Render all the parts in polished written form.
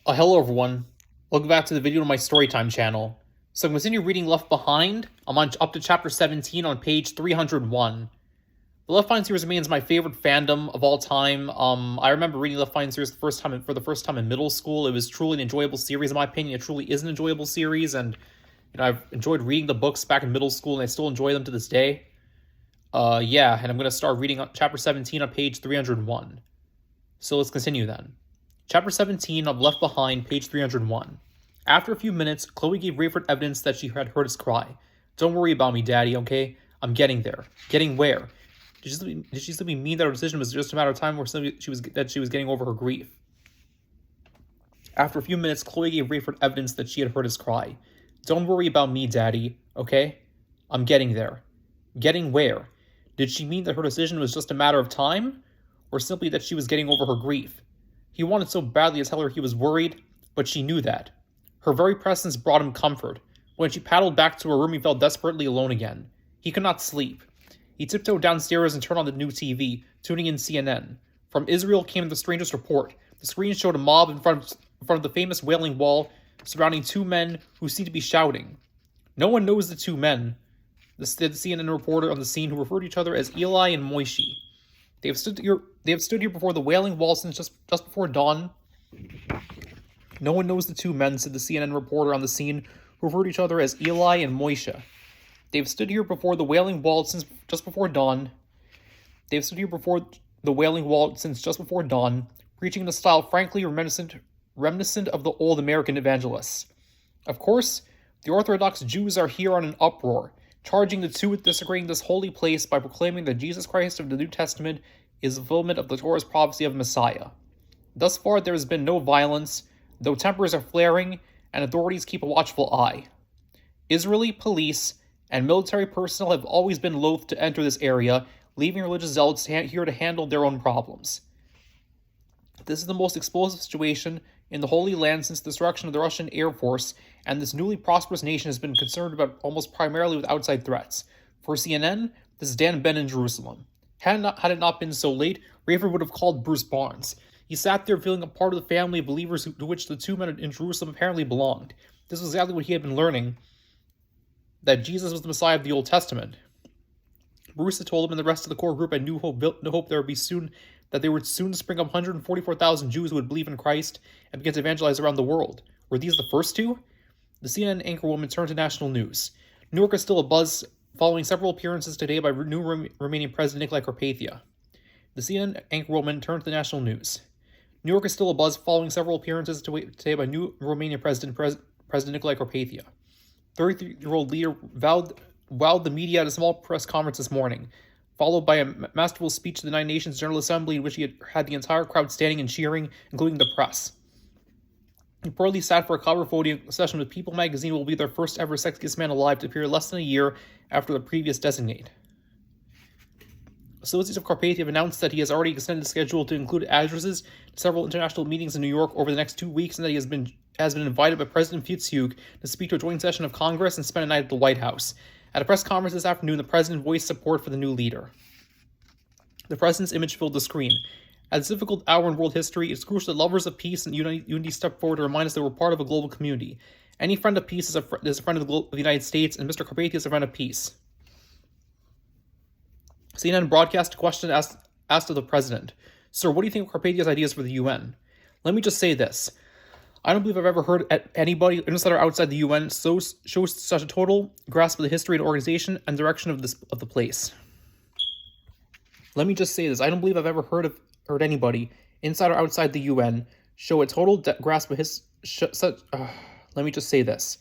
Hello everyone, welcome back to the video on my Storytime channel. So I'm continuing reading Left Behind. I'm on up to chapter 17 on page 301. The Left Behind series remains my favorite fandom of all time. I remember reading Left Behind series for the first time in middle school. It was truly an enjoyable series in my opinion. It truly is an enjoyable series, and I've enjoyed reading the books back in middle school, and I still enjoy them to this day. Yeah, and I'm gonna start reading chapter 17 on page 301. So let's continue then. Chapter 17 of Left Behind, page 301. After a few minutes, Chloe gave Rayford evidence that she had heard his cry. "Don't worry about me, Daddy, okay? I'm getting there." Getting where? Did she simply mean that her decision was just a matter of time, or she was getting over her grief? After a few minutes, Chloe gave Rayford evidence that she had heard his cry. "Don't worry about me, Daddy, okay? I'm getting there." Getting where? Did she mean that her decision was just a matter of time, or simply that she was getting over her grief? He wanted so badly to tell her he was worried, but she knew that. Her very presence brought him comfort. When she paddled back to her room, he felt desperately alone again. He could not sleep. He tiptoed downstairs and turned on the new TV, tuning in CNN. From Israel came the strangest report. The screen showed a mob in front of the famous Wailing Wall, surrounding two men who seemed to be shouting. "No one knows the two men," said the CNN reporter on the scene, who referred to each other as Eli and Moishi. They have stood here before the Wailing Wall since just before dawn. "No one knows the two men," said the CNN reporter on the scene, who referred to each other as Eli and Moisha. "They've stood here before the Wailing Wall since just before dawn. They've stood here before the Wailing Wall since just before dawn, preaching in a style frankly reminiscent of the old American evangelists. Of course, the Orthodox Jews are here on an uproar, charging the two with desecrating this holy place by proclaiming that Jesus Christ of the New Testament is the fulfillment of the Torah's prophecy of Messiah. Thus far there has been no violence, though tempers are flaring and authorities keep a watchful eye. Israeli police and military personnel have always been loath to enter this area, leaving religious zealots here to handle their own problems. This is the most explosive situation in the Holy Land since the destruction of the Russian Air Force, and this newly prosperous nation has been concerned about almost primarily with outside threats. For CNN, this is Dan Ben in Jerusalem. Had it not been so late, Rayford would have called Bruce Barnes. He sat there feeling a part of the family of believers to which the two men in Jerusalem apparently belonged. This was exactly what he had been learning, that Jesus was the Messiah of the Old Testament. Bruce had told him and the rest of the core group at New Hope there would soon spring up 144,000 Jews who would believe in Christ and begin to evangelize around the world. Were these the first two? The CNN anchorwoman turned to national news. New York is still abuzz following several appearances today by new Romanian President Nicolae Carpathia. The CNN anchorwoman turned to the national news. New York is still abuzz following several appearances today by new Romanian President Nicolae Carpathia. 33-year-old leader wowed the media at a small press conference this morning, followed by a masterful speech to the United Nations General Assembly in which he had the entire crowd standing and cheering, including the press. He reportedly sat for a cover photo session with People magazine, who will be their first ever sexiest man alive to appear less than a year after the previous designate. Associates of Carpathia have announced that he has already extended the schedule to include addresses to several international meetings in New York over the next 2 weeks, and that he has been invited by President Fitzhugh to speak to a joint session of Congress and spend a night at the White House. At a press conference this afternoon, the president voiced support for the new leader. The president's image filled the screen. At this difficult hour in world history, it's crucial that lovers of peace and unity step forward to remind us that we're part of a global community. Any friend of peace is a friend of the United States, and Mr. Carpathia is a friend of peace. CNN broadcast a question asked of the president. "Sir, what do you think of Carpathia's ideas for the UN?" Let me just say this. I don't believe I've ever heard anybody inside or outside the UN shows such a total grasp of the history and organization and direction of the place. Let me just say this. I don't believe I've ever heard anybody inside or outside the UN show a total grasp of let me just say this.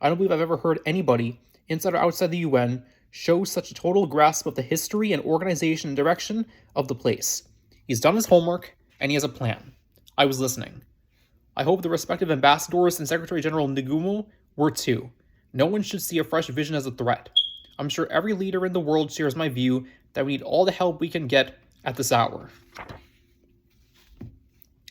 I don't believe I've ever heard anybody inside or outside the UN show such a total grasp of the history and organization and direction of the place. He's done his homework, and he has a plan. I was listening. I hope the respective ambassadors and Secretary General Nagumo were too. No one should see a fresh vision as a threat. I'm sure every leader in the world shares my view that we need all the help we can get at this hour.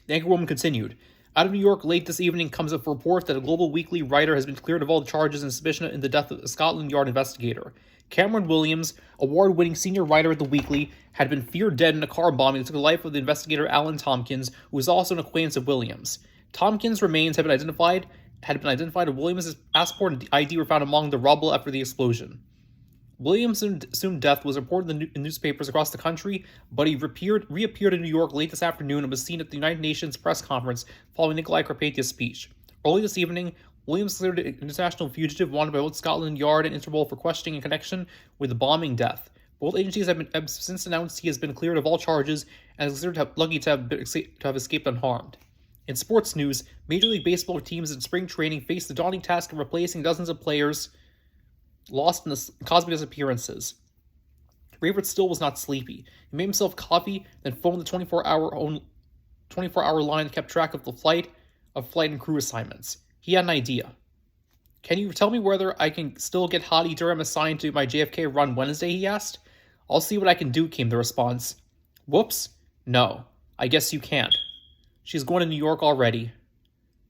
The anchorwoman continued. Out of New York late this evening comes a report that a Global Weekly writer has been cleared of all the charges and suspicion in the death of a Scotland Yard investigator. Cameron Williams, award-winning senior writer at the Weekly, had been feared dead in a car bombing that took the life of the investigator Alan Tompkins, who was also an acquaintance of Williams. Tompkins' remains had been identified, and Williams' passport and ID were found among the rubble after the explosion. Williams' assumed death was reported in newspapers across the country, but he reappeared in New York late this afternoon and was seen at the United Nations press conference following Nicolae Carpathia's speech. Early this evening, Williams declared an international fugitive wanted by both Scotland Yard and Interpol for questioning in connection with the bombing death. Both agencies have since announced he has been cleared of all charges and is considered lucky to have escaped unharmed. In sports news, Major League Baseball teams in spring training faced the daunting task of replacing dozens of players lost in the cosmic disappearances. Rayford still was not sleepy. He made himself coffee, then phoned the 24-hour line that kept track of the flight and crew assignments. He had an idea. "Can you tell me whether I can still get Hadi Durham assigned to my JFK run Wednesday?" he asked. "I'll see what I can do," came the response. "Whoops. No. I guess you can't. She's going to New York already.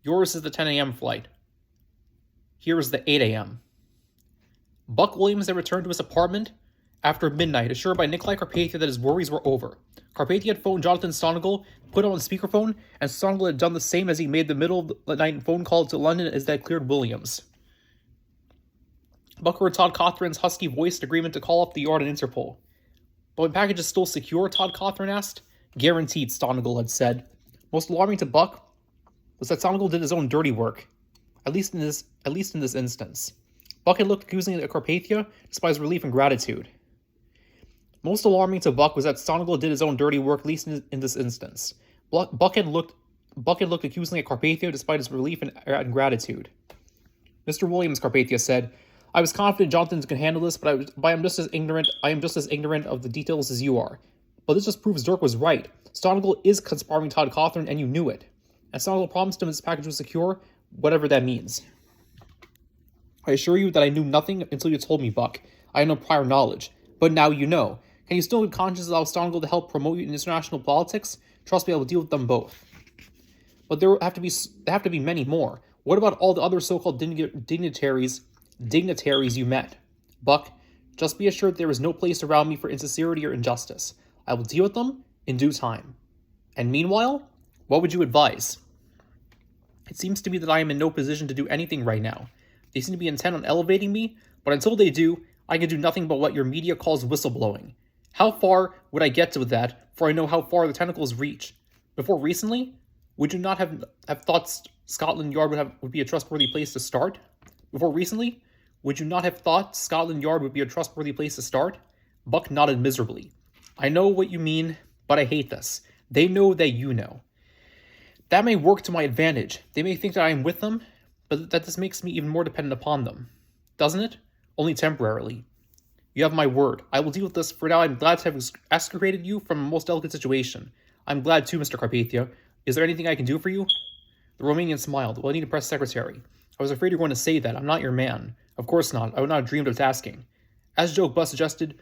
Yours is the 10 a.m. flight. Here is the 8 a.m. Buck Williams had returned to his apartment after midnight, assured by Nicolae Carpathia that his worries were over. Carpathia had phoned Jonathan Stonagel, put him on speakerphone, and Stonagel had done the same as he made the middle of the night phone call to London as that cleared Williams. Buck heard Todd Cothran's husky voiced agreement to call up the Yard and Interpol. "But my package is still secure?" Todd Cothran asked. "Guaranteed," Stonagel had said. Most alarming to Buck was that Stonagel did his own dirty work, at least in this instance. Buck had looked accusingly at Carpathia, despite his relief and gratitude. Most alarming to Buck was that Stonagel did his own dirty work, at least in this instance. Buck had looked accusingly at Carpathia, despite his relief and gratitude. "Mr. Williams," Carpathia said, "I was confident Jonathan could handle this, but I am just as ignorant of the details as you are. But this just proves Dirk was right. Stonagel is conspiring Todd Cothran, and you knew it. And Stonagel promised him his package was secure, whatever that means." "I assure you that I knew nothing until you told me, Buck. I had no prior knowledge. But now you know. Can you still in conscience allow Stonagel to help promote you in international politics? Trust me, I will deal with them both." "But there have to be many more. What about all the other so-called dignitaries you met?" "Buck, just be assured there is no place around me for insincerity or injustice. I will deal with them in due time. And meanwhile, what would you advise?" "It seems to me that I am in no position to do anything right now. They seem to be intent on elevating me, but until they do, I can do nothing but what your media calls whistleblowing. How far would I get with that, for I know how far the tentacles reach? Before recently, would you not have thought Scotland Yard would be a trustworthy place to start? Before recently, would you not have thought Scotland Yard would be a trustworthy place to start?" Buck nodded miserably. "I know what you mean, but I hate this. They know that you know. That may work to my advantage. They may think that I am with them, but that this makes me even more dependent upon them. Doesn't it? Only temporarily. You have my word. I will deal with this. For now, I'm glad to have extricated you from a most delicate situation. I'm glad too, Mr. Carpathia. Is there anything I can do for you?" The Romanian smiled. "Well, I need a press secretary. I was afraid you were going to say that. I'm not your man." "Of course not. I would not have dreamed of asking." As joke, Bus suggested,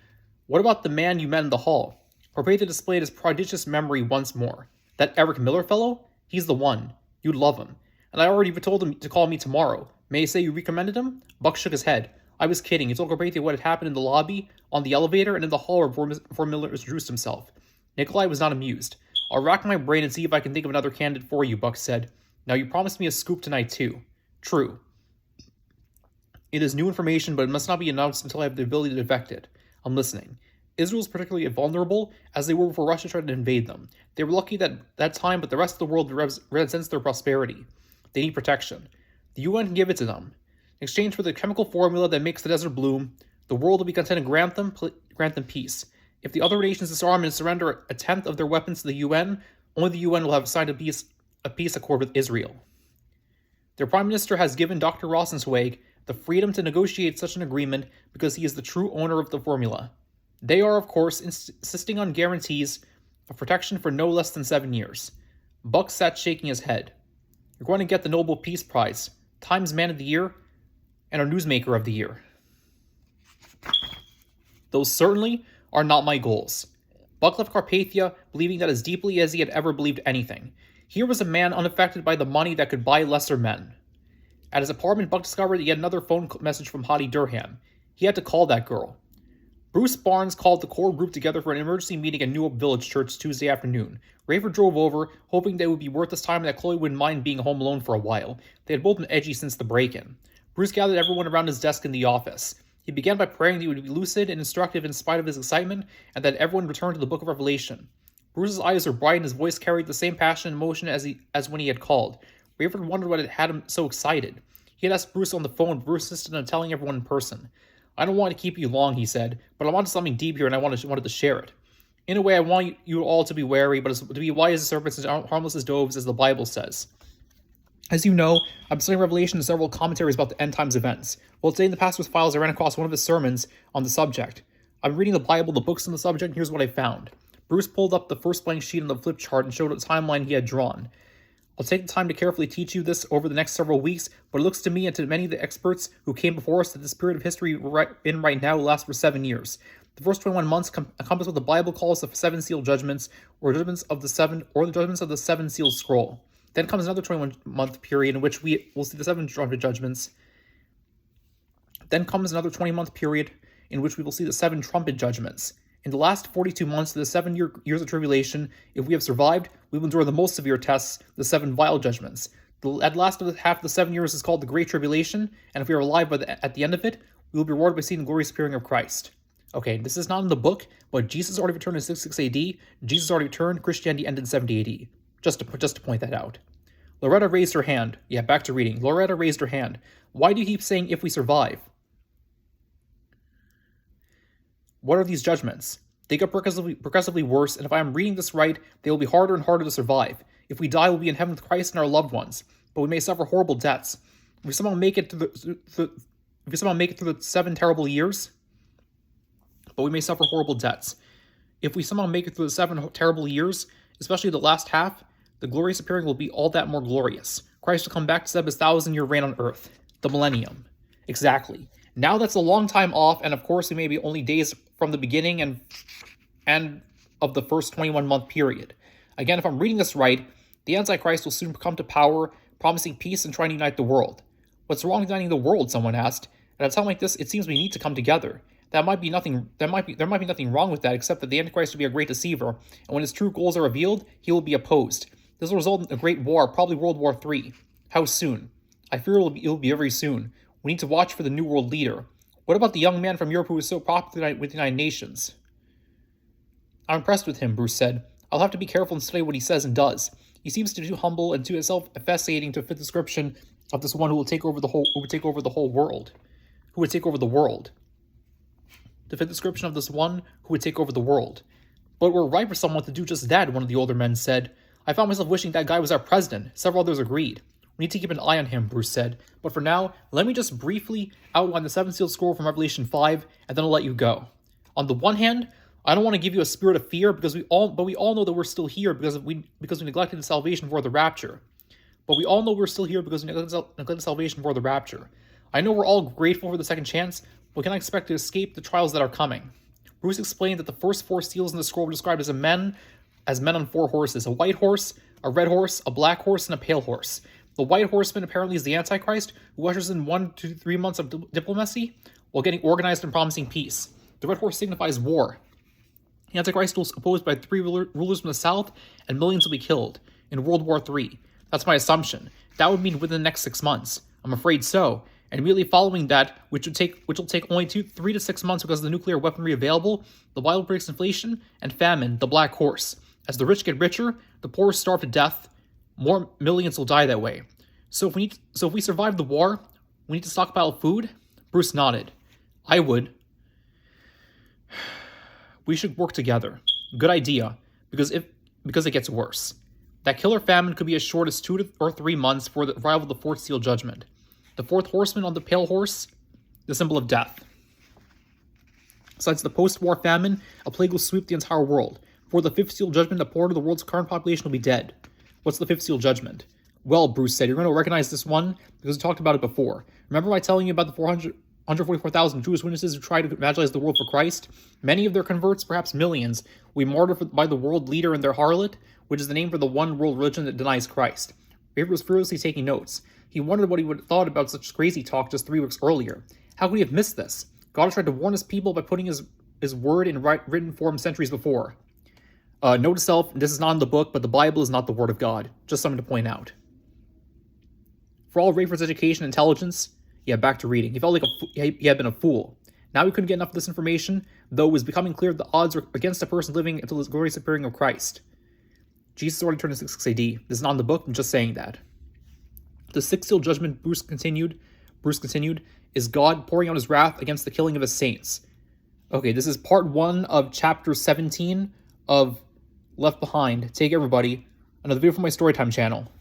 "What about the man you met in the hall?" Carpathia displayed his prodigious memory once more. "That Eric Miller fellow? He's the one. You'd love him. And I already told him to call me tomorrow. May I say you recommended him?" Buck shook his head. "I was kidding. He told Carpathia what had happened in the lobby, on the elevator, and in the hall before Miller introduced himself." Nicolae was not amused. "I'll rack my brain and see if I can think of another candidate for you," Buck said. "Now you promised me a scoop tonight too." "True. It is new information, but it must not be announced until I have the ability to effect it. I'm listening. Israel is particularly vulnerable, as they were before Russia tried to invade them. They were lucky that time, but the rest of the world resents their prosperity. They need protection. The UN can give it to them. In exchange for the chemical formula that makes the desert bloom, the world will be content to grant them peace. If the other nations disarm and surrender a tenth of their weapons to the UN, only the UN will have signed a peace accord with Israel. Their Prime Minister has given Dr. Rosenzweig the freedom to negotiate such an agreement because he is the true owner of the formula. They are, of course, insisting on guarantees of protection for no less than 7 years." Buck sat shaking his head. "You're going to get the Nobel Peace Prize, Times Man of the Year, and our Newsmaker of the Year." "Those certainly are not my goals." Buck left Carpathia believing that as deeply as he had ever believed anything. Here was a man unaffected by the money that could buy lesser men. At his apartment, Buck discovered he had another phone message from Hadi Durham. He had to call that girl. Bruce Barnes called the core group together for an emergency meeting at New Hope Village Church Tuesday afternoon. Rayford drove over, hoping that it would be worth his time and that Chloe wouldn't mind being home alone for a while. They had both been edgy since the break-in. Bruce gathered everyone around his desk in the office. He began by praying that he would be lucid and instructive in spite of his excitement, and that everyone returned to the Book of Revelation. Bruce's eyes were bright and his voice carried the same passion and emotion as when he had called. Rayford wondered what had him so excited. He had asked Bruce on the phone, but Bruce insisted on telling everyone in person. "I don't want to keep you long," he said, "but I wanted something deep here and I wanted to share it. In a way, I want you all to be wary, but to be wise as serpents and harmless as doves, as the Bible says." As you know, I'm studying Revelation and several commentaries about the end times events. Well, today in the Pastor's Files, I ran across one of his sermons on the subject. I'm reading the Bible, the books on the subject, and here's what I found. Bruce pulled up the first blank sheet on the flip chart and showed a timeline he had drawn. I'll take the time to carefully teach you this over the next several weeks, but it looks to me and to many of the experts who came before us that this period of history we're in right now will last for 7 years. The first 21 months encompass what the Bible calls the 7 seal judgments, or judgments of the judgments of the 7 seal scroll. Then comes another 21-month period in which we will see the 7 trumpet judgments. Then comes another 20-month period in which we will see the 7 trumpet judgments. In the last 42 months of the 7 years of tribulation, if we have survived, we will endure the most severe tests, the 7 vial judgments. At last of the half of the 7 years is called the Great Tribulation, and if we are alive at the end of it, we will be rewarded by seeing the glorious appearing of Christ. Okay, this is not in the book, but Jesus already returned in 66 AD, Jesus already returned, Christianity ended in 70 AD. Just to point that out. Loretta raised her hand. Yeah, back to reading. Loretta raised her hand. "Why do you keep saying if we survive? What are these judgments? They get progressively worse, and if I am reading this right, they will be harder and harder to survive. If we die, we'll be in heaven with Christ and our loved ones, but we may suffer horrible deaths. If we somehow make it through the 7 terrible years, but we may suffer horrible deaths. If we somehow make it through the 7 terrible years, especially the last half, the glorious appearing will be all that more glorious. Christ will come back to set up his 1,000-year reign on earth. The millennium." Exactly. Now that's a long time off, and of course we may be only days from the beginning and of the first 21-month period. Again, if I'm reading this right, the Antichrist will soon come to power, promising peace and trying to unite the world. "What's wrong with uniting the world?" someone asked. At a time like this, it seems we need to come together. There might be nothing wrong with that, except that the Antichrist will be a great deceiver, and when his true goals are revealed, he will be opposed. This will result in a great war, probably World War III. How soon? I fear it will be very soon. We need to watch for the new world leader. What about the young man from Europe who was so popular with the United Nations? "I'm impressed with him," Bruce said. "I'll have to be careful and study what he says and does. He seems to be too humble and too self-effacing to fit the description of this one who would take over the world. To fit the description of this one who would take over the world. But we're right for someone to do just that," one of the older men said. "I found myself wishing that guy was our president." Several others agreed. "We need to keep an eye on him," Bruce said. "But for now, let me just briefly outline the 7-sealed scroll from Revelation 5, and then I'll let you go. On the one hand, I don't want to give you a spirit of fear, but we all know that we're still here because we neglected the salvation for the rapture. I know we're all grateful for the second chance, but can I expect to escape the trials that are coming?" Bruce explained that the first 4 seals in the scroll were described as men on 4 horses: a white horse, a red horse, a black horse, and a pale horse. The white horseman apparently is the Antichrist, who ushers in 1 to 3 months of diplomacy while getting organized and promising peace. The red horse signifies war. The Antichrist will be opposed by 3 rulers from the south, and millions will be killed in World War III. That's my assumption. That would mean within the next 6 months. I'm afraid so. And immediately following that, which will take only 3 to 6 months because of the nuclear weaponry available, the Bible predicts inflation and famine, the black horse. As the rich get richer, the poor starve to death. More millions will die that way. So if we survive the war, we need to stockpile food? Bruce nodded. I would. We should work together. Good idea, because it gets worse. That killer famine could be as short as 2 or 3 months for the arrival of the 4th seal judgment. The 4th horseman on the pale horse, the symbol of death. Besides the post-war famine, a plague will sweep the entire world. For the 5th seal judgment, a quarter of the world's current population will be dead. What's the 5th seal judgment? Well, Bruce said, you're going to recognize this one because we talked about it before. Remember my telling you about the 144,000 Jewish witnesses who tried to evangelize the world for Christ? Many of their converts, perhaps millions, will be martyred by the world leader and their harlot, which is the name for the one world religion that denies Christ. Raver was furiously taking notes. He wondered what he would have thought about such crazy talk just 3 weeks earlier. How could he have missed this? God tried to warn his people by putting his his word in written form centuries before. Note to self, this is not in the book, but the Bible is not the word of God. Just something to point out. For all Rafer's education and intelligence, yeah, back to reading. He felt like he had been a fool. Now he couldn't get enough of this information, though it was becoming clear that the odds were against a person living until the glorious appearing of Christ. Jesus already turned in 66 AD. This is not in the book, I'm just saying that. The sixth seal judgment, Bruce continued, is God pouring out his wrath against the killing of his saints. Okay, this is part 1 of chapter 17 of Left Behind. Take everybody. Another video from my Storytime channel.